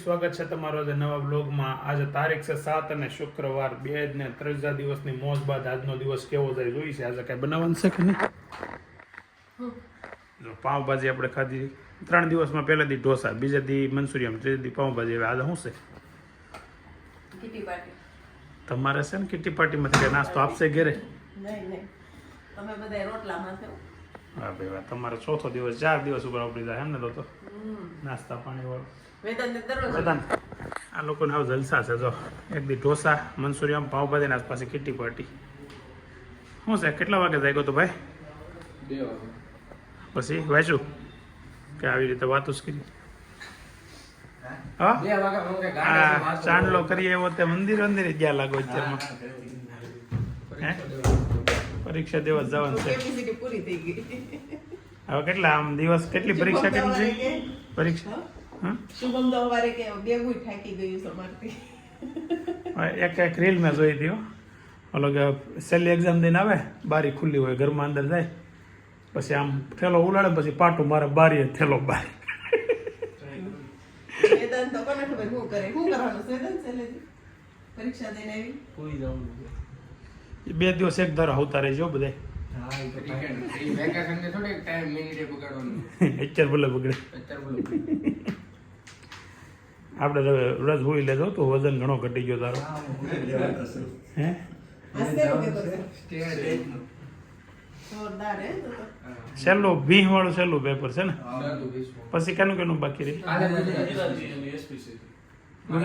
સ્વાગત છે તમારો આજે નવા બ્લોગમાં। આજે તારીખ છે 7 અને શુક્રવાર 2 ને 3 દિવસની મોજ બાદ આજનો દિવસ કેવો જાય જોઈ છે। આજે કઈ બનાવવાનું છે કે નહીં? જો પાવભાજી આપણે ખાધી 3 દિવસમાં પહેલા દી ઢોસા, બીજા દી મંચુરિયન, ત્રીજા દી પાવભાજી। હવે આજે શું છે? કિટી પાર્ટી તમારે છે ને કિટી પાર્ટીમાંથી કઈ નાસ્તો આપશે ઘરે? નહીં તમે બધા રોટલામાં છો। હા ભાઈ વાહ, તમારે ચોથો દિવસ 4 દિવસ ઉપર આપણી જાય એમ ને તો નાસ્તા પાણી વાળું વેદાંત આ લોકોને આવ જલસા છે। જો એક દી ઢોસા, મંચુરિયન, પાવભાજી ને પાછી કિટી પાર્ટી। શું છે કેટલા વાગે જાય તો ભાઈ? 2 વાગે પછી વાંચ્યું કે આવી રીતે વાતો જ કરી? હા 2 વાગે હું કે ગાડી ચાંદલો કરીએ એવો તે મંદિર ગયા લાગો અત્યારમાં। હે પરીક્ષા દેવા જવાનું છે કેપેસિટી પૂરી થઈ ગઈ। હવે કેટલા આમ દિવસ કેટલી પરીક્ષા કેટલી છે પરીક્ષા? શુભમ તો હવારે કે બેગું થાકી ગયું છે મારથી। એક રીલ મેં જોઈ હતી ઓલો કે છેલ્લી એક્ઝામ દઈને આવે, બારી ખુલ્લી હોય, ઘરમાં અંદર જાય, પછી આમ થેલો ઉલાડે, પછી પાટું મારે બારી થેલો બારી। વેદાંત તો કોને ખબર શું કરે, શું કરવાનું છે વેદાંત છેલ્લેથી પરીક્ષા દઈને આવી કોઈ જવાનું 2 દિવસ એક ધારો આવતા રહેજો બધે। હા એ તો ટિકિટ એ વેકેશન ને થોડી ટાઈમ મિનિટે બગાડવાનું અત્યારે ભલે બગડે, અત્યારે બોલો આપણે રજ હોઈ લેજો તો વજન ઘણો ઘટી ગયો તારો। હે આસ્તે પેપર છે સ્ટેટ જોરદાર હે તો છેલ્લું 20 વાળું છેલ્લું પેપર છે ને, સારું વિશ્વ પછી કેનું બાકી રહી? આલે ગુજરાતી અને એસપી છે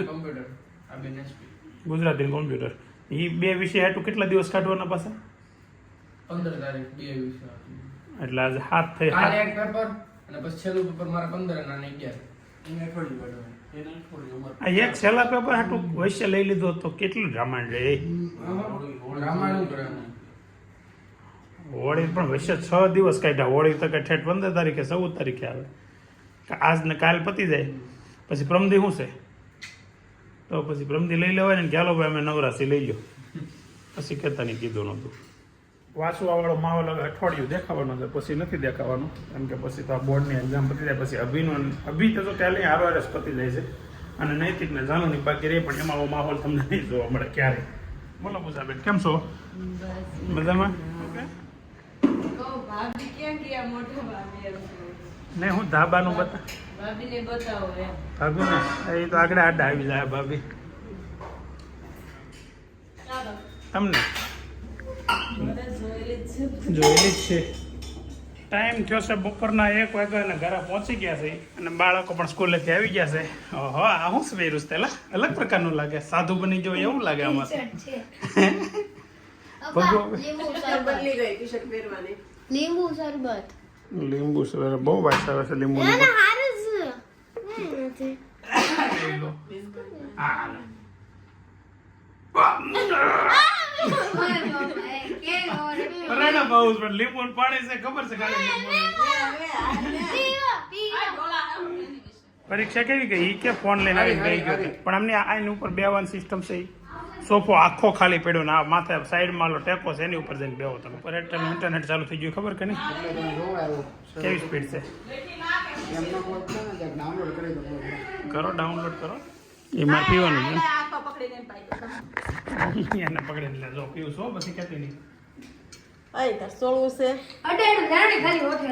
કમ્પ્યુટર આ બેન એસપી ગુજરાતી ને કોમ્પ્યુટર। એ 2 વિષય હાટું કેટલા દિવસ કાઢવાના પાછા? 15 તારીખ 2 વિશ્વ એટલે આજે 7 થઈ કાલે એક પેપર અને પછી છેલ્લું પેપર મારા 15 અને 11 એને અઠવાડિયું કાઢવાનું એને અઠવાડિયું આ એક છેલ્લા પેપર હાટું વૈશ્ય લઈ લીધો તો કેટલું રામાયણ રહે? રામાયણ કરે હોળી પણ વૈશ્ય 6 દિવસ કાઢ્યા, હોળી તો કઈ ઠેઠ 15 તારીખે 14 તારીખે આવે, આજ ને કાલ પતી જાય, પછી પ્રમદી શું છે? તો પછી પ્રમદી લઈ લેવાય ને, ચાલો ભાઈ અમે નવરાશી લઈ લો, પછી કહેતા નહીં કીધું નહોતું। વાંચવા વાળો માહોલ હવે અઠવાડિયું દેખાવાનો છે, પછી નથી દેખાવાનું, કેમ કે પછી તો આ બોર્ડની એક્ઝામ પતી જાય, પછી અભી તો કાલે હારો રસ પતી જાય છે, અને નૈતિક ને જાણવાની બાકી રહે, પણ એમાં માહોલ તમને નહીં જોવા મળે ક્યારે। બોલો પૂજાબેન કેમ છો? મજામાં? ભાભી ક્યાં ગયા મોટા ભાભી નહીં હું ધાબાનું બતા ભાભીને બતાવો એમ ભાભી ને એ તો આગળ આડા આવી જાય ભાભી ચાલો તમને બધા જોયેલી જ છે જોયેલી જ છે। ટાઈમ થયો છે બપોરના 1 વાગ્યા અને ઘરે પહોંચી ગયા છે, અને બાળકો પણ સ્કૂલેથી આવી ગયા છે। ઓહો આ શું છે વેરુસ તેલા અલગ પ્રકારનું લાગે, સાધુ બની ગયો એવું લાગે આમાં બદલી ગઈ ટી-શર્ટ પહેરવાની લીંબુ શરબત લીંબુ સર બહુ વાસ આવે છે લીંબુ ના ના હારું છે પરાડા પાઉસ પણ લીંબુ પાણી છે ખબર છે ખાલી પરીક્ષા કેવી ગઈ? ઈ કે ફોન લઈને આવીને ગઈ ગયો, પણ અમને આની ઉપર બેવાની સિસ્ટમ છે, સોફો આખો ખાલી પડ્યો ને આ માથે સાઈડમાં ટેકો છે એની ઉપર જઈને બેહો તમે, પર ઇન્ટરનેટ ચાલુ થઈ ગયું ખબર કે નહીં? કેવી સ્પીડ છે? કરો ડાઉનલોડ કરો, એ મારે પીવાનું છે એને પકડીને લેજો પીવું છો પછી કહેતી નહીં આઈ તાર સોળવું છે અડેડ જાણે ખાલી ઓઠે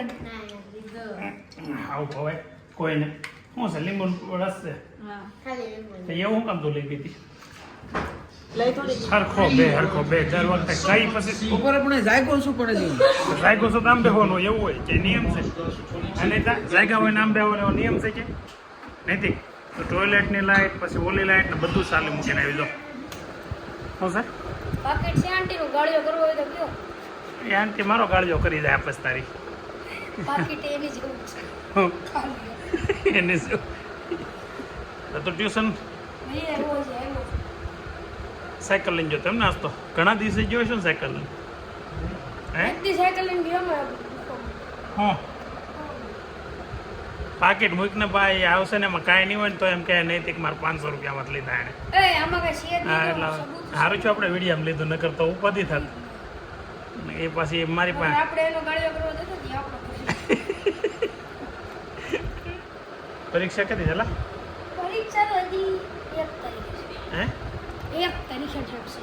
આવું ખવાય કોઈને? શું છે લીંબુ રસ છે હા ખાલી લીંબુ તો એવું કામ તો લઈ ગઈ હતી? લઈ થોડી હરખો બે દર વખતે કઈ પછી ઉપર આપણે જાયકો શું પડે છે જાયગો છો નામ બેહવાનું એવું હોય કે નિયમ છે? અને જાયગા હોય નામ બેહવાનો એવો નિયમ છે કે નથી? તો ટોયલેટની લાઇટ પછી ઓલી લાઇટ ને બધું ચાલે મૂકીને આવી જાઓ। શું છે પાકેટ છે આંટીનું ગાળિયો કરવો હોય તો કયો? એ આંટી મારો ગાળિયો કરી જાય આપસ તારી પાકેટ એની જેવું છે એને શું તો ટ્યુશન મેં એવો છે એવો સાયકલ લઈને જતો એમ નાસ્તો ઘણા દિવસે જોયો છો ને સાયકલ લઈને? હે એકદી સાયકલ લઈને ગયો મેં હા પાકેટ મૂકીને ભાઈ આવશે ને એમાં કાંઈ નહીં હોય ને તો એમ કહે નૈતિક મારે 500 રૂપિયામાં લીધા એને। એ આમાં કઈ શેર હા નહીં એટલે સબૂત સારું છું આપણે વિડીયામાં લીધું, નકર તો ઉપાધિ થાત। એ પછી મારી પાસે આપણે એનો ગાળિયો કરવો દેતો ને આપણો પરીક્ષા કદી ચાલા? પરીક્ષા ચાલુ હતી 1 તારીખે હે 1 તારીખે ઠેકશે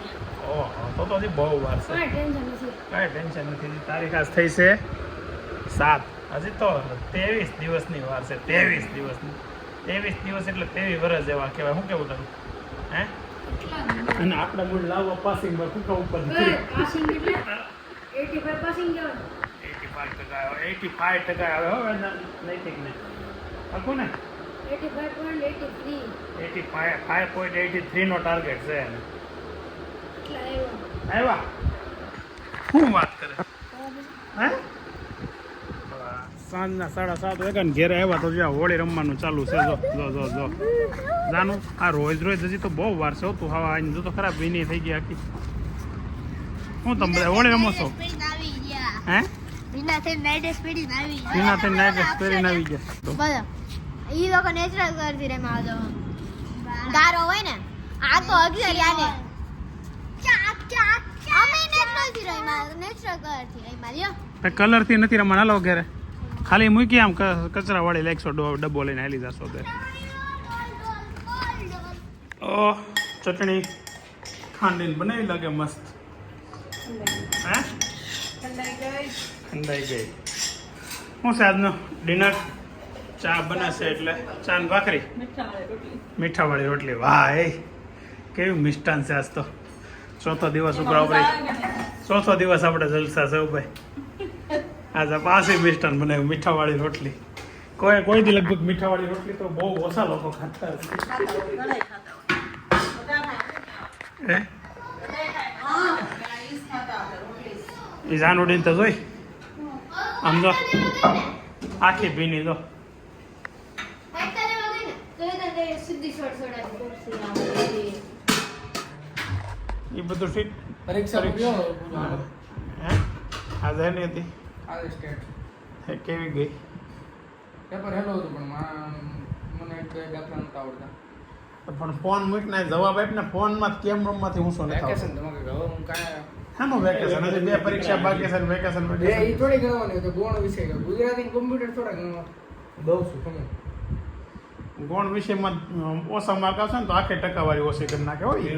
ઓહો તો હજી બહુ વાર છે કોઈ ટેન્શન નથી કાંઈ ટેન્શન નથી તારીખ આજ થઈ છે 7 હજી તો 23 દિવસની વાર છે 23 દિવસની 23 દિવસ એટલે 23 વર્ષ જેવા કહેવાય શું કેવું તમે હે અને આપણે મૂળ લાવવા પાસિંગ પર કુકા ઉપર પાસિંગ એટલે 85 પાસિંગ કહેવાય 85% આવે હવે નૈતિક ને આખું ને 85.83 85.83 નો ટાર્ગેટ છે એને એટલે આવ્યા શું વાત કરે હે સાંજના 7:30 વાગ્યા ને ઘેરે આવ્યા તો જ્યાં હોળી રમવાનું ચાલુ છે જો જાનું આ રોજ હજી તો બહુ વાર છે તું હવા આવીને જો તો ખરાબ વિની થઈ ગઈ આખી હું તમે બધા હોળી રમો છો હે વિના થઈ નાઈટ સ્પીડ આવી વિના થઈને નાઈટ પહેરીને આવી ગયા બોલો ઈ લોકો નેચરલ કરતી રે માં ગારો હોય ને આ તો અગિયાર યાને ચાક ચાક અમે નેચરલ થી રહી માં નેચરલ કરતી રહી માં લ્યો કલર થી નથી રમવાના હાલો ઘેરે ખાલી મૂકી આમ કચરા વાળી લેક્સો ડબ્બો લઈને હાલી જશો તે ઓ ચટણી ખાંડીને બનાવી લાગે મસ્ત હે ઠંડાઈ ગઈ શું છે આજનો ડિનર ચા બનાવશે એટલે ચા ને ભાખરી મીઠાવાળી રોટલી વાહ એ કેવું મિષ્ટાન છે આજ તો ચોથો દિવસ ઉપર આપણે ચોથો દિવસ આપણે જલસા છે ભાઈ આજે પાછી મિષ્ટાન બનાવ્યું મીઠાવાળી રોટલી કોઈ દી લગભગ મીઠાવાળી રોટલી તો બહુ ઓછા લોકો ખાતા હશે હે એ જાનુડીને તો જોઈ આમ જો આખી ભીની જો સીધી છોડ એ બધું ઠીક પરીક્ષા ગયો હે આજે એની હતી આજે સ્ટેટ કેવી ગઈ પેપર હેલો હતું પણ મને એક દાખલા નતા આવડતા પણ ફોન મૂકીને જવાબ આપ ને ફોનમાં કેમ રૂમમાંથી હું શું વેકેશન તમારે હવે હું કાંઈ હાનું વેકેશન હજી 2 પરીક્ષા બાકી છે વેકેશન બે ઈ થોડી ગણવાની તો ગૌણ વિષય કે ગુજરાતી કોમ્પ્યુટર થોડા ગણવા દઉં છું તમે ગૌણ વિષયમાં ઓછા માર્ક આવશે ને તો આખે ટકાવારી ઓછી કરી નાખે હોય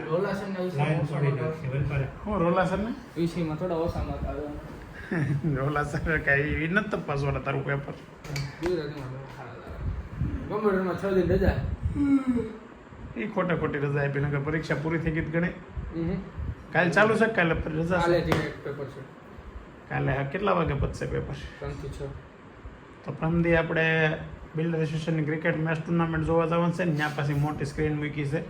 રોલાસનના વિષયમાં હું રોલાસર ને વિષયમાં થોડા ઓછા માર્ક આવે રોલાસર કઈ એ નથી તપાસવાના તારું પેપર ગુજરાતીમાં કોમ્પ્યુટરમાં 6 દિન રજા એ ખોટી રજા આપી નકર પરીક્ષા પૂરી થઈ ગઈ ગણે કાલે ચાલુ છે કાલે રજા કાલે છે એક પેપર છે કાલે કેટલા વાગે પતશે પેપર 3 થી 6 તો પ્રમદી આપણે બિલ્ડર એસોસિએશનની ક્રિકેટ મેચ ટુર્નામેન્ટ જોવા જવાનું છે ને ત્યાં પછી મોટી સ્ક્રીન મૂકી છે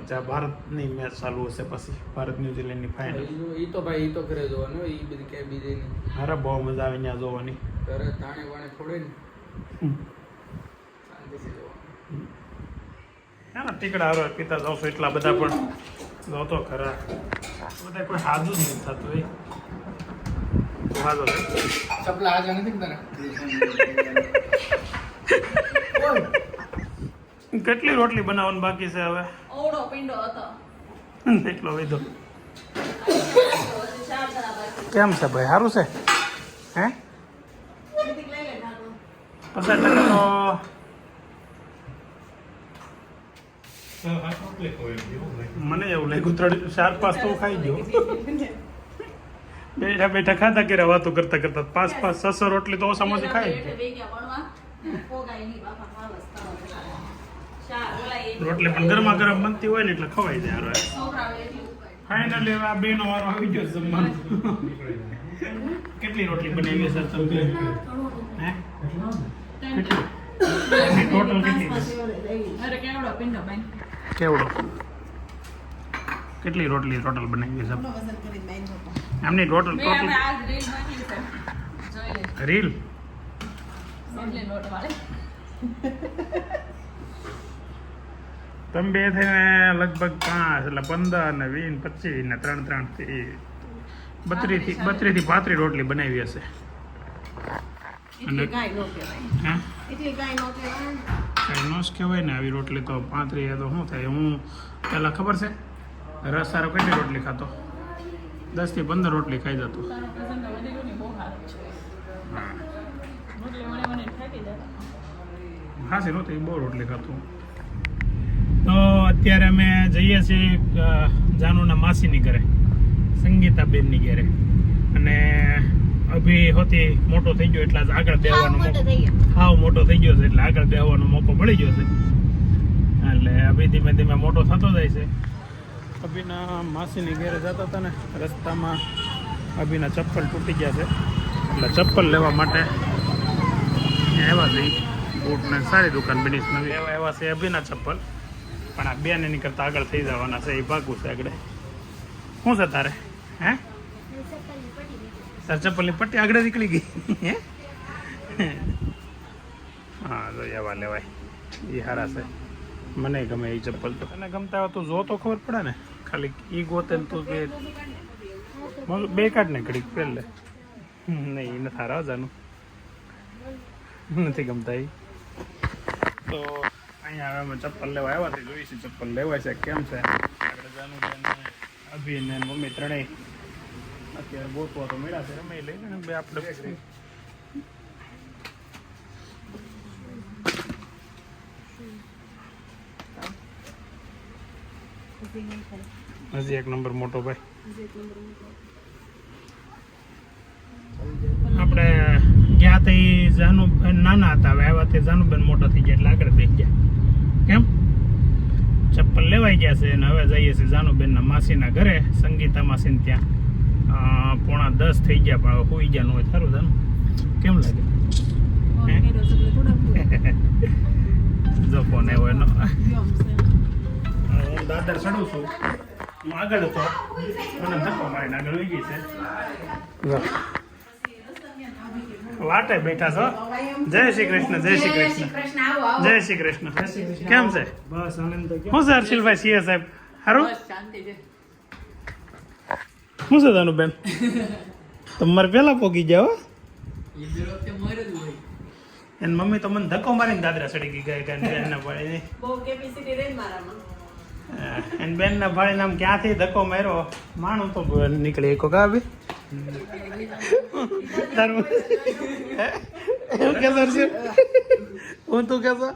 જ્યાં ભારતની મેચ ચાલુ હશે પછી ભારત ન્યુઝીલેન્ડની ફાઇનલ ઈ તો ભાઈ ઈ તો ઘરે જોવાનું ઈ બધી કે બીજે નહીં અરે બહુ મજા આવે ત્યાં જોવાની ઘરે તાણે વાણે ખોડે ને શાંતિથી જોવાનું હા ટીકડા હારો પીતા જાવ છો એટલા બધા પણ જોતો ખરા બધા કોઈ હાજુ જ નથી થતું એ હાજો છે ચપલા આજે નથી તને કેટલી રોટલી બનાવવાની બાકી છે હવે ઓવડો પિંડો હતો એટલો વિધો કેમ છે ભાઈ સારું છે હે 50% મને એવું લાગ્યું 4-5 તો ખાઈ ગયો બેઠા ખાતા કે વાતો કરતા 5-6 રોટલી તો ઓછામાં ઓછી ખાઈ રોટલી પણ ગરમા ગરમ બનતી હોય ને એટલે ખવાઈ જાય ફાઇનલી આ બેનો વારો આવી ગયો જમવાનું કેટલી રોટલી બનાવી સર તમે હે ટોટલ કેવડો કેટલી રોટલી ટોટલ બનાવી છે એમની ટોટલ રીલ તમે બે થઈને લગભગ 5 એટલે 15 ને 20 25 ને 3 થી 32 થી 35 રોટલી બનાવી હશે નોસ કહેવાય ને આવી રોટલી તો 35 તો શું થાય હું પહેલાં ખબર છે રસ સારો કેટલી રોટલી ખાતો 10 થી 15 રોટલી ખાઈ જતો ખાસી નહોતી બહુ રોટલી ખાતું. તો અત્યારે અમે જઈએ છીએ જાનુના માસીની ઘરે, સંગીતાબેનની ઘરે. અને અભી હોતી મોટો થઈ ગયો એટલે આગળ બેહવાનો હાવ મોટો થઈ ગયો છે એટલે આગળ બેહવાનો મોકો મળી ગયો છે. એટલે અભી ધીમે ધીમે મોટો થતો જાય છે. અભીના માસીની ઘરે જતા હતા ને રસ્તામાં અભીના ચપ્પલ તૂટી ગયા છે એટલે ચપ્પલ લેવા માટે આવ્યા છે. બૂટને સારી દુકાન બની નવી એવા છે અભીના ચપ્પલ, પણ આ બેન એની કરતાં આગળ થઈ જવાના છે. એ ભાગવું છે આગળ. શું છે તારે? હે તાર ચપ્પલની પટ્ટી આગળ નીકળી ગઈ? હે હા તો એવા લેવાય, એ સારા છે. મને ગમે એ ચપ્પલ. તો તને ગમતા હોય તો જો તો ખબર પડે ને. ખાલી એ ગોતે ને તું બે કાઢ ને ઘડીક પહેર લે. નહીં નથી સારા જાનું, નથી ગમતા એ. તો અહીંયા હવે અમે ચપ્પલ લેવા આવ્યા છે. જોઈશું ચપ્પલ લેવાય છે કેમ છે. આગળ જાનું અભી ને મમ્મી ત્રણેય અત્યારે ગોતવા તો મળ્યા છે. અમે લઈ ને બે આપણે હજી એક નંબર મોટો ભાઈ. આપણે ગયા તે જાનુ નાના હતા, હવે આવ્યા તે જાનુબેન મોટા થઈ ગયા એટલે આગળ બેસી ગયા. કેમ ચપ્પલ લેવાઈ ગયા છે અને હવે જઈએ છીએ જાનુબેનના માસીના ઘરે, સંગીતા માસીને ત્યાં. 9:45 થઈ ગયા પણ હવે હોઈ ગયા ન હોય. સારું જાનું કેમ લાગે? જો ફોન આવ્યો એનો. હું દાદર ચડું છું, હું આગળ હતો મને ધક્કો મારીને આગળ વહી ગઈ છે. વાટે બેઠા છો. જય શ્રી કૃષ્ણ, જય શ્રી કૃષ્ણ, જય શ્રી કૃષ્ણ. કેમ છે? બસ આનંદ. શું છે હર્ષિલભાઈ સીએ સાહેબ? સારું શું છે તાનુબેન? તમારે પેલા પોગી જાઓ. એની મમ્મી તો મને ધક્કો મારીને દાદરા ચડી ગઈ ગયા બેનના ભાઈ. બહુ કેપેસિટી રહી મારામાં. એની બેનના ભાઈ નામ ક્યાંથી ધક્કો માર્યો માણું તો નીકળી એક કા બી. તારું એવું કે સર છે હું તું કેસો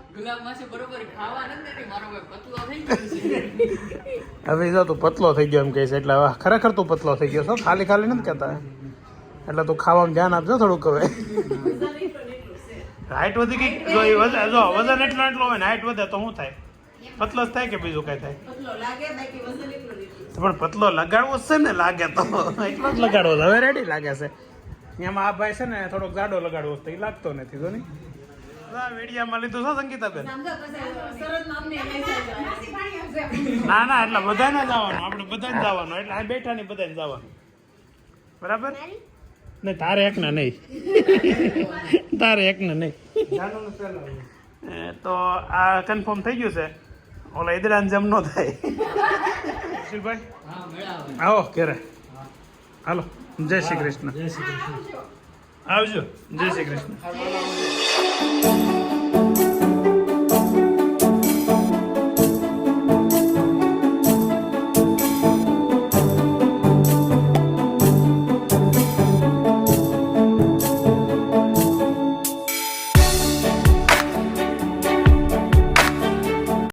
હવે જો તું પતલો થઈ ગયો એમ કહે છે એટલે હવે ખરેખર તું પતલો થઈ ગયો છો, ખાલી ખાલી નથી કહેતા. એટલે તું ખાવામાં ધ્યાન આપજો થોડુંક. હવે હાઈટ વધી ગઈ જો વજન એટલો હોય ને હાઈટ વધે તો શું થાય? પતલો જ થાય કે બીજું કઈ થાય? પણ પતલો લગાડવો છે ને, લાગે તો એટલો જ લગાડવો છે. હવે રેડી લાગે છે. એમાં આ ભાઈ છે ને થોડોક જાડો લગાડવો તો એ લાગતો નથી. જો નહીં વેડિયામાં લીધું છો સંગીતાબેન? ના ના એટલે બધાને જવાનું, આપણે બધાને જવાનું. એટલે આ બેઠા નહીં બધાને જવાનું. બરાબર ને? તારે એક ને નહીં, તારે એક ને નહીં. તો આ કન્ફર્મ થઈ ગયું છે. ઓલા ઈદરાન જેમ નો થાય. સુશીલભાઈ આવો ક્યારે? હાલો જય શ્રી કૃષ્ણ. આવજો. જય શ્રી કૃષ્ણ.